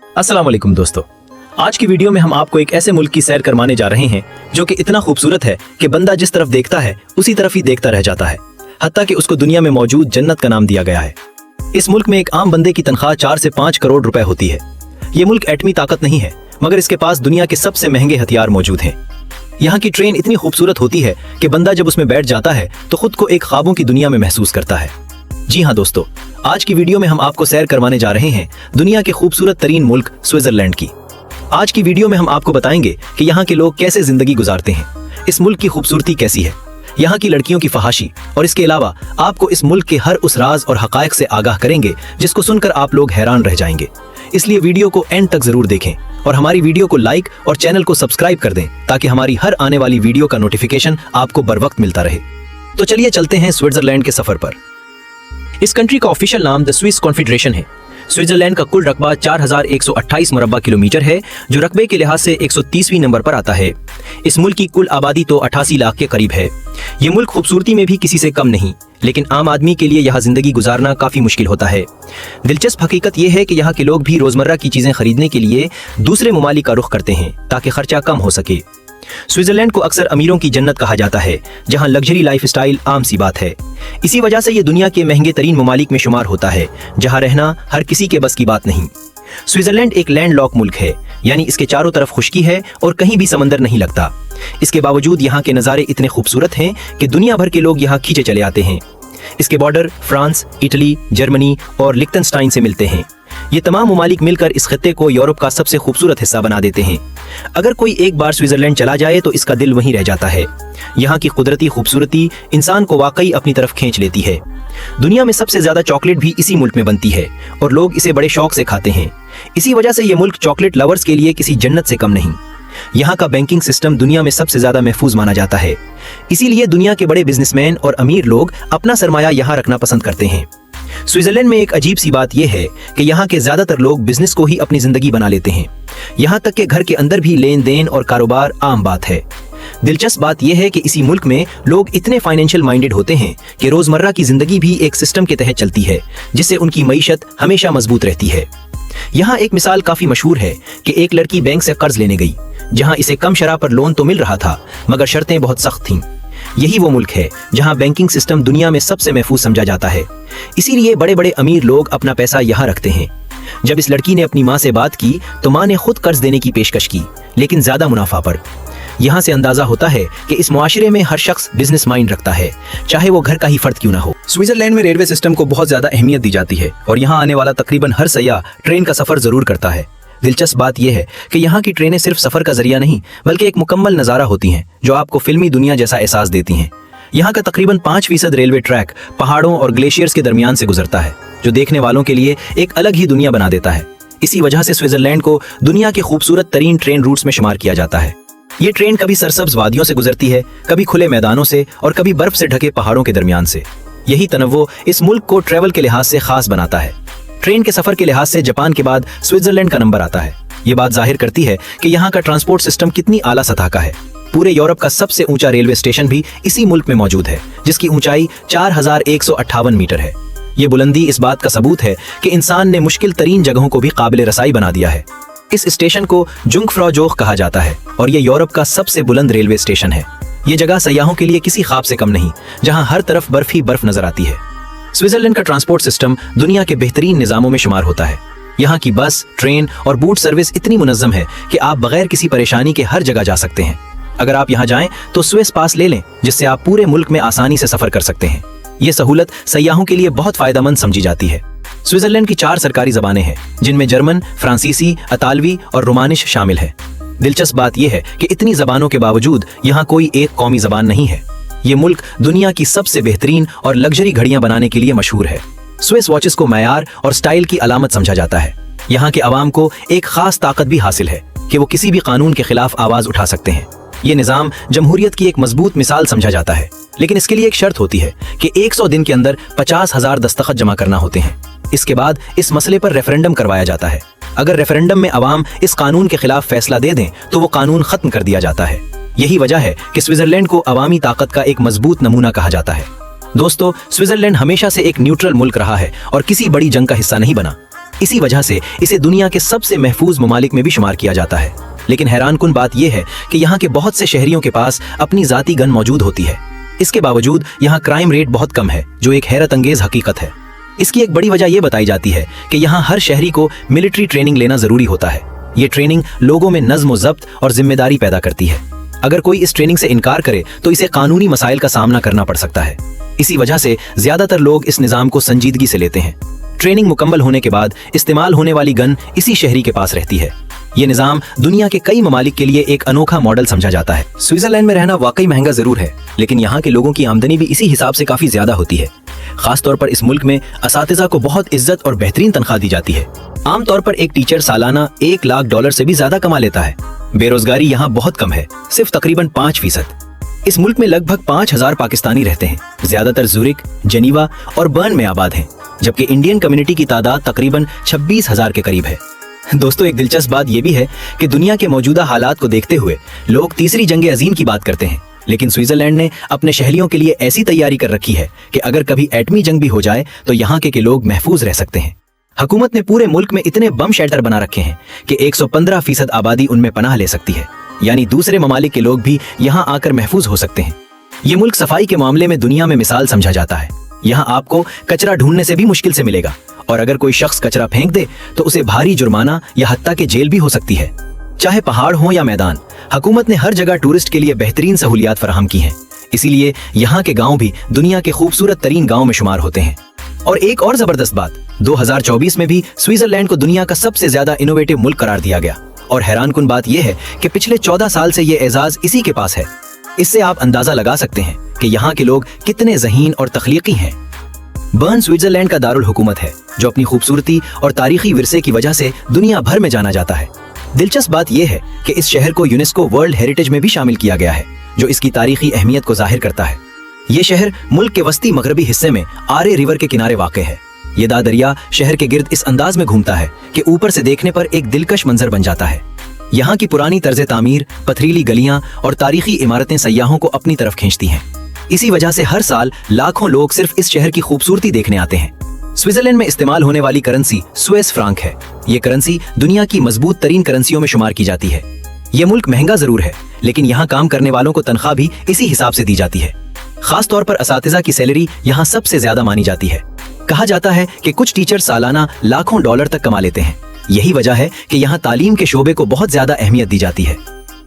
अस्सलाम वालेकुम दोस्तों, आज की वीडियो में हम आपको एक ऐसे मुल्क की सैर करवाने जा रहे हैं जो कि इतना खूबसूरत है कि बंदा जिस तरफ देखता है उसी तरफ ही देखता रह जाता है। हत्ता कि उसको दुनिया में मौजूद जन्नत का नाम दिया गया है। इस मुल्क में एक आम बंदे की तनख्वाह 4 से 5 करोड़ रुपए होती है। ये मुल्क एटमी ताकत नहीं है, मगर इसके पास दुनिया के सबसे महंगे हथियार मौजूद हैं। यहाँ की ट्रेन इतनी खूबसूरत होती है कि बंदा जब उसमें बैठ जाता है तो खुद को एक ख्वाबों की दुनिया में महसूस करता है। जी हाँ दोस्तों, आज की वीडियो में हम आपको सैर करवाने जा रहे हैं दुनिया के खूबसूरत तरीन मुल्क स्विट्जरलैंड की। आज की वीडियो में हम आपको बताएंगे कि यहाँ के लोग कैसे जिंदगी गुजारते हैं, इस मुल्क की खूबसूरती कैसी है, यहाँ की लड़कियों की फहाशी, और इसके अलावा आपको इस मुल्क के हर उस राज और हकायक से आगाह करेंगे जिसको सुनकर आप लोग हैरान रह जाएंगे। इसलिए वीडियो को एंड तक जरूर देखें और हमारी वीडियो को लाइक और चैनल को सब्सक्राइब कर दें ताकि हमारी हर आने वाली वीडियो का नोटिफिकेशन आपको बर वक्त मिलता रहे। तो चलिए चलते हैं स्विट्जरलैंड के सफर पर। इस कंट्री का ऑफिशियल नाम द स्विस कॉन्फेडरेशन है। स्विट्जरलैंड का कुल रकबा 4128 मुरब्बा किलोमीटर है, जो रकबे के लिहाज से 130वें नंबर पर आता है। इस मुल्क की कुल आबादी तो 88 लाख के करीब है। ये मुल्क खूबसूरती में भी किसी से कम नहीं, लेकिन आम आदमी के लिए यहाँ जिंदगी गुजारना काफी मुश्किल होता है। दिलचस्प हकीकत यह है कि यहाँ के लोग भी रोजमर्रा की चीजें खरीदने के लिए दूसरे ममालिक का रुख करते हैं ताकि खर्चा कम हो सके। स्विट्जरलैंड को अक्सर अमीरों की जन्नत कहा जाता है, जहां लग्जरी लाइफस्टाइल आम सी बात है। इसी वजह से ये दुनिया के महंगे तरीन ममालिक में शुमार होता है, जहां रहना हर किसी के बस की बात नहीं। स्विट्जरलैंड एक लैंडलॉक मुल्क है, यानी इसके चारों तरफ खुश्की है और कहीं भी समंदर नहीं लगता। इसके बावजूद यहाँ के नज़ारे इतने खूबसूरत हैं कि दुनिया भर के लोग यहाँ खींचे चले आते हैं। इसके बॉर्डर फ्रांस, इटली, जर्मनी और लिक्टनस्टाइन से मिलते हैं। ये तमाम ममालिक मिलकर इस खित्ते को यूरोप का सबसे खूबसूरत हिस्सा बना देते हैं। अगर कोई एक बार स्विट्जरलैंड चला जाए तो इसका दिल वहीं रह जाता है। यहाँ की कुदरती खूबसूरती इंसान को वाकई अपनी तरफ खींच लेती है। दुनिया में सबसे ज्यादा चॉकलेट भी इसी मुल्क में बनती है और लोग इसे बड़े शौक से खाते हैं। इसी वजह से ये मुल्क चॉकलेट लवर्स के लिए किसी जन्नत से कम नहीं। यहाँ का बैंकिंग सिस्टम दुनिया में सबसे ज्यादा महफूज माना जाता है। इसीलिए दुनिया के बड़े बिजनेसमैन और अमीर लोग अपना सरमाया यहाँ रखना पसंद करते हैं। स्विट्जरलैंड में एक अजीब सी बात यह है कि यहाँ के ज्यादातर लोग बिजनेस को ही अपनी जिंदगी बना लेते हैं। यहाँ तक कि घर के अंदर भी लेन देन और कारोबार आम बात है। दिलचस्प बात यह है कि इसी मुल्क में लोग इतने फाइनेंशियल माइंडेड होते हैं कि रोजमर्रा की जिंदगी भी एक सिस्टम के तहत चलती है, जिससे उनकी मईशत हमेशा मजबूत रहती है। यहाँ एक मिसाल काफी मशहूर है कि एक लड़की बैंक से कर्ज लेने गई, जहाँ इसे कम शरह पर लोन तो मिल रहा था, मगर शर्तें बहुत सख्त थीं। यही वो मुल्क है जहां बैंकिंग सिस्टम दुनिया में सबसे महफूज समझा जाता है। इसीलिए बड़े बड़े अमीर लोग अपना पैसा यहाँ रखते हैं। जब इस लड़की ने अपनी माँ से बात की तो माँ ने खुद कर्ज देने की पेशकश की, लेकिन ज्यादा मुनाफा पर। यहाँ से अंदाजा होता है कि इस मुआशरे में हर शख्स बिजनेस माइंड रखता है, चाहे वो घर का ही फर्द क्यों ना हो। स्विट्जरलैंड में रेलवे सिस्टम को बहुत ज्यादा अहमियत दी जाती है और यहाँ आने वाला तकरीबन हर सयाह ट्रेन का सफर जरूर करता है। दिलचस्प बात यह है कि यहाँ की ट्रेनें सिर्फ सफर का जरिया नहीं, बल्कि एक मुकम्मल नज़ारा होती हैं जो आपको फिल्मी दुनिया जैसा एहसास देती हैं। यहाँ का तकरीबन 5% रेलवे ट्रैक पहाड़ों और ग्लेशियर्स के दरमियान से गुजरता है, जो देखने वालों के लिए एक अलग ही दुनिया बना देता है। इसी वजह से स्विट्जरलैंड को दुनिया के खूबसूरत तरीन ट्रेन रूट्स में शुमार किया जाता है। ये ट्रेन कभी सरसब्ज वादियों से गुजरती है, कभी खुले मैदानों से और कभी बर्फ से ढके पहाड़ों के दरमियान से। यही तनव्वुर इस मुल्क को ट्रेवल के लिहाज से खास बनाता है। ट्रेन के सफर के लिहाज से जापान के बाद स्विट्जरलैंड का नंबर आता है। ये बात जाहिर करती है कि यहाँ का ट्रांसपोर्ट सिस्टम कितनी आला सतह का है। पूरे यूरोप का सबसे ऊंचा रेलवे स्टेशन भी इसी मुल्क में मौजूद है, जिसकी ऊंचाई 4158 मीटर है। ये बुलंदी इस बात का सबूत है कि इंसान ने मुश्किल तरीन जगहों को भी काबिल रसाई बना दिया है। इस स्टेशन को जुंगफ्रॉ जोग कहा जाता है और ये यूरोप का सबसे बुलंद रेलवे स्टेशन है। ये जगह सयाहों के लिए किसी ख्वाब से कम नहीं, जहाँ हर तरफ बर्फ ही बर्फ नजर आती है। स्विट्जरलैंड का ट्रांसपोर्ट सिस्टम दुनिया के बेहतरीन निज़ामों में शुमार होता है। यहाँ की बस, ट्रेन और बूट सर्विस इतनी मुनज़्ज़म है कि आप बगैर किसी परेशानी के हर जगह जा सकते हैं। अगर आप यहाँ जाएं तो स्विस पास ले लें, जिससे आप पूरे मुल्क में आसानी से सफर कर सकते हैं। ये सहूलत सयाहों के लिए बहुत फायदेमंद समझी जाती है। स्विट्जरलैंड की 4 सरकारी ज़बानें हैं, जिनमें जर्मन, फ्रांसीसी, अतालवी और रोमानिश शामिल है। दिलचस्प बात यह है कि इतनी ज़बानों के बावजूद यहाँ कोई एक कौमी ज़बान नहीं है। ये मुल्क दुनिया की सबसे बेहतरीन और लग्जरी घड़ियां बनाने के लिए मशहूर है। स्विस वॉचेस को मयार और स्टाइल की अलामत समझा जाता है। यहाँ के अवाम को एक खास ताकत भी हासिल है कि वो किसी भी कानून के खिलाफ आवाज उठा सकते हैं। ये निज़ाम जमहूरियत की एक मजबूत मिसाल समझा जाता है, लेकिन इसके लिए एक शर्त होती है कि 100 दिन के अंदर 50,000 दस्तखत जमा करना होते हैं। इसके बाद इस मसले पर रेफरेंडम करवाया जाता है। अगर रेफरेंडम में अवाम इस कानून के खिलाफ फैसला दे दें तो वो कानून खत्म कर दिया जाता है। यही वजह है कि स्विट्जरलैंड को अवामी ताकत का एक मजबूत नमूना कहा जाता है। दोस्तों, स्विट्जरलैंड हमेशा से एक न्यूट्रल मुल्क रहा है और किसी बड़ी जंग का हिस्सा नहीं बना। इसी वजह से इसे दुनिया के सबसे महफूज ममालिक में भी शुमार किया जाता है। लेकिन हैरानकुन बात यह है कि यहाँ के बहुत से शहरियों के पास अपनी जाती गन मौजूद होती है। इसके बावजूद यहाँ क्राइम रेट बहुत कम है, जो एक हैरत अंगेज हकीकत है। इसकी एक बड़ी वजह यह बताई जाती है कि यहाँ हर शहरी को मिलिट्री ट्रेनिंग लेना जरूरी होता है। ये ट्रेनिंग लोगों में नज्म ज़ब्त और जिम्मेदारी पैदा करती है। अगर कोई इस ट्रेनिंग से इनकार करे तो इसे कानूनी मसाइल का सामना करना पड़ सकता है। इसी वजह से ज्यादातर लोग इस निज़ाम को संजीदगी से लेते हैं। ट्रेनिंग मुकम्मल होने के बाद इस्तेमाल होने वाली गन इसी शहरी के पास रहती है। ये निज़ाम दुनिया के कई ममालिक के लिए एक अनोखा मॉडल समझा जाता है। स्विट्जरलैंड में रहना वाकई महंगा जरूर है, लेकिन यहाँ के लोगों की आमदनी भी इसी हिसाब से काफी ज्यादा होती है। खास तौर पर इस मुल्क में असातिज़ा को बहुत इज्जत और बेहतरीन तनख्वाह दी जाती है। आमतौर पर एक टीचर सालाना $1,00,000 से भी ज्यादा कमा लेता है। बेरोजगारी यहाँ बहुत कम है, सिर्फ तकरीबन 5%। इस मुल्क में लगभग 5,000 पाकिस्तानी रहते हैं। ज्यादातर ज़ुरिक, जेनीवा और बर्न में आबाद हैं, जबकि इंडियन कम्युनिटी की तादाद तकरीबन 26,000 के करीब है। दोस्तों, एक दिलचस्प बात यह भी है कि दुनिया के मौजूदा हालात को देखते हुए लोग तीसरी जंग अजीम की बात करते हैं, लेकिन स्विट्जरलैंड ने अपने शहरियों के लिए ऐसी तैयारी कर रखी है कि अगर कभी एटमी जंग भी हो जाए तो यहाँ के लोग महफूज रह सकते हैं। हुकूमत ने पूरे मुल्क में इतने बम शेल्टर बना रखे हैं कि 115% आबादी उनमें पनाह ले सकती है, यानी दूसरे ममालिक के लोग भी यहाँ आकर महफूज हो सकते हैं। ये मुल्क सफाई के मामले में दुनिया में मिसाल समझा जाता है। यहाँ आपको कचरा ढूंढने से भी मुश्किल से मिलेगा, और अगर कोई शख्स कचरा फेंक दे तो उसे भारी जुर्माना या हत्ता के जेल भी हो सकती है। चाहे पहाड़ हो या मैदान, हुकूमत ने हर जगह टूरिस्ट के लिए बेहतरीन सहूलियात फराहम की हैं। इसीलिए यहाँ के गांव भी दुनिया के खूबसूरत तरीन गांव में शुमार होते हैं। और एक और जबरदस्त बात, 2024 में भी स्विट्जरलैंड को दुनिया का सबसे ज्यादा इनोवेटिव मुल्क करार दिया गया। और हैरानकुन बात यह है कि पिछले 14 साल से ये एजाज इसी के पास है। इससे आप अंदाजा लगा सकते हैं कि यहाँ के लोग कितने ज़हीन और तख्लीकी हैं। बर्न स्विट्जरलैंड का दारुल हुकूमत है, जो अपनी खूबसूरती और तारीखी विरसे की वजह से दुनिया भर में जाना जाता है। दिलचस्प बात यह है कि इस शहर को यूनेस्को वर्ल्ड हेरिटेज में भी शामिल किया गया है, जो इसकी तारीखी अहमियत को जाहिर करता है। ये शहर मुल्क के वस्ती मगरबी हिस्से में आरे रिवर के किनारे वाक़ है। ये दरिया शहर के गिर्द इस अंदाज में घूमता है कि ऊपर से देखने पर एक दिलकश मंजर बन जाता है। यहाँ की पुरानी तर्ज तामीर, पथरीली गलियां और तारीखी इमारतें सयाहों को अपनी तरफ खींचती हैं। इसी वजह से हर साल लाखों लोग सिर्फ इस शहर की खूबसूरती देखने आते हैं। स्विट्जरलैंड में इस्तेमाल होने वाली करेंसी स्विस फ्रांक है। ये करेंसी दुनिया की मजबूत तरीन करेंसियों में शुमार की जाती है। ये मुल्क महंगा जरूर है, लेकिन यहाँ काम करने वालों को तनख्वाह भी इसी हिसाब से दी जाती है। खास तौर पर असातिज़ा की सैलरी यहाँ सबसे ज्यादा मानी जाती है। कहा जाता है कि कुछ टीचर सालाना लाखों डॉलर तक कमा लेते हैं। यही वजह है कि यहाँ तालीम के शोबे को बहुत ज्यादा अहमियत दी जाती है।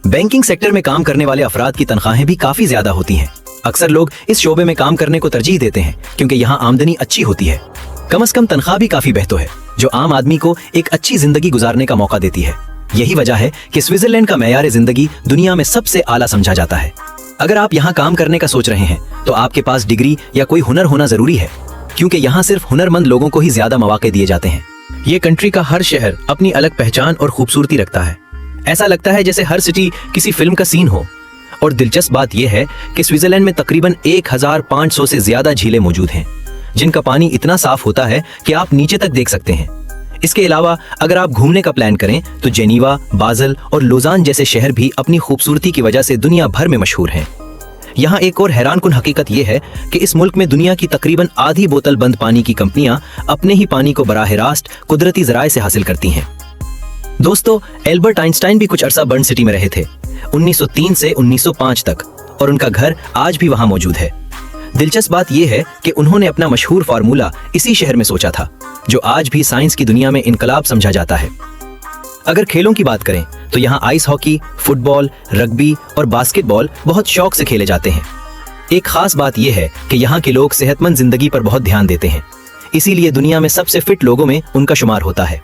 बैंकिंग सेक्टर में काम करने वाले अफराद की तनख्वाहें भी काफी ज्यादा होती हैं। अक्सर लोग इस शोबे में काम करने को तरजीह देते हैं क्योंकि यहाँ आमदनी अच्छी होती है। कम से कम तनख्वाह भी काफी बेहतर है, जो आम आदमी को एक अच्छी जिंदगी गुजारने का मौका देती है। यही वजह है कि स्विट्जरलैंड का मेयार जिंदगी दुनिया में सबसे आला समझा जाता है। अगर आप यहाँ काम करने का सोच रहे हैं तो आपके पास डिग्री या कोई हुनर होना जरूरी है, क्योंकि यहाँ सिर्फ हुनरमंद लोगों को ही ज्यादा मौके दिए जाते हैं। ये कंट्री का हर शहर अपनी अलग पहचान और खूबसूरती रखता है। ऐसा लगता है जैसे हर सिटी किसी फिल्म का सीन हो। और दिलचस्प बात यह है कि स्विट्जरलैंड में तकरीबन 1500 से ज्यादा झीलें मौजूद हैं, जिनका पानी इतना साफ होता है कि आप नीचे तक देख सकते हैं। इसके अलावा अगर आप घूमने का प्लान करें तो जेनीवा, बाज़ल और लोजान जैसे शहर भी अपनी खूबसूरती की वजह से दुनिया भर में मशहूर हैं। यहाँ एक और हैरानकुन हकीकत यह है कि इस मुल्क में दुनिया की तकरीबन आधी बोतल बंद पानी की कंपनियां अपने ही पानी को बराह रास्त कुदरती ज़राए से हासिल करती हैं। दोस्तों, एल्बर्ट आइंस्टाइन भी कुछ अरसा बर्न सिटी में रहे थे, 1903 से 1905 तक, और उनका घर आज भी वहां मौजूद है। दिलचस्प बात यह है कि उन्होंने अपना मशहूर फार्मूला इसी शहर में सोचा था, जो आज भी साइंस की दुनिया में इनकलाब समझा जाता है। अगर खेलों की बात करें तो यहाँ आइस हॉकी, फुटबॉल, रग्बी और बास्केटबॉल बहुत शौक से खेले जाते हैं। एक खास बात यह है कि यहाँ के लोग सेहतमंद जिंदगी पर बहुत ध्यान देते हैं, इसीलिए दुनिया में सबसे फिट लोगों में उनका शुमार होता है।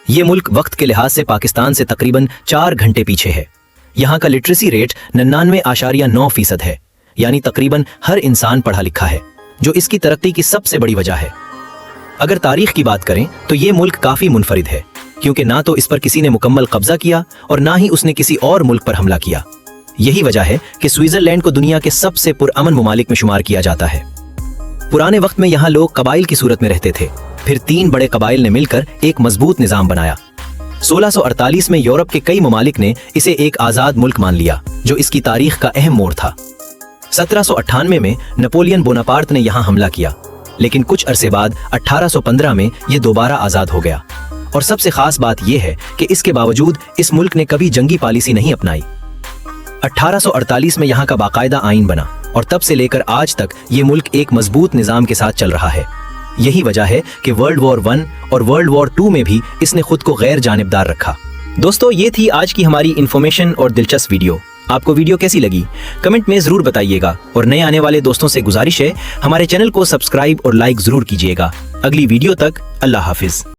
ये मुल्क वक्त के लिहाज से पाकिस्तान से तकरीबन 4 घंटे पीछे है। यहाँ का लिटरेसी रेट 99.9% है, यानी तकरीबन हर इंसान पढ़ा लिखा है, जो इसकी तरक्की की सबसे बड़ी वजह है। अगर तारीख की बात करें तो ये मुल्क काफी मुनफरिद है, क्योंकि ना तो इस पर किसी ने मुकम्मल कब्जा किया और ना ही उसने किसी और मुल्क पर हमला किया। यही वजह है कि स्विट्जरलैंड को दुनिया के सबसे पुरअमन ममालिक में शुमार किया जाता है। पुराने वक्त में यहाँ लोग कबाइल की सूरत में रहते थे, फिर 3 बड़े कबाइल ने मिलकर एक मजबूत निजाम बनाया। 1648 में यूरोप के कई ममालिक ने इसे एक आजाद मुल्क मान लिया, जो इसकी तारीख का अहम मोड़ था। 1798 में नेपोलियन बोनापार्ट ने यहाँ हमला किया। लेकिन कुछ अरसे बाद 1815 में ये दोबारा आजाद हो गया। और सबसे खास बात यह है कि इसके बावजूद इस मुल्क ने कभी जंगी पॉलिसी नहीं अपनाई। 1848 में यहाँ का बाकायदा आइन बना और तब से लेकर आज तक ये मुल्क एक मजबूत निजाम के साथ चल रहा है। यही वजह है कि वर्ल्ड वॉर 1 और वर्ल्ड वॉर 2 में भी इसने खुद को गैर जानिबदार रखा। दोस्तों, ये थी आज की हमारी इन्फॉर्मेशन और दिलचस्प वीडियो। आपको वीडियो कैसी लगी कमेंट में जरूर बताइएगा और नए आने वाले दोस्तों से गुजारिश है हमारे चैनल को सब्सक्राइब और लाइक जरूर कीजिएगा। अगली वीडियो तक अल्लाह हाफिज।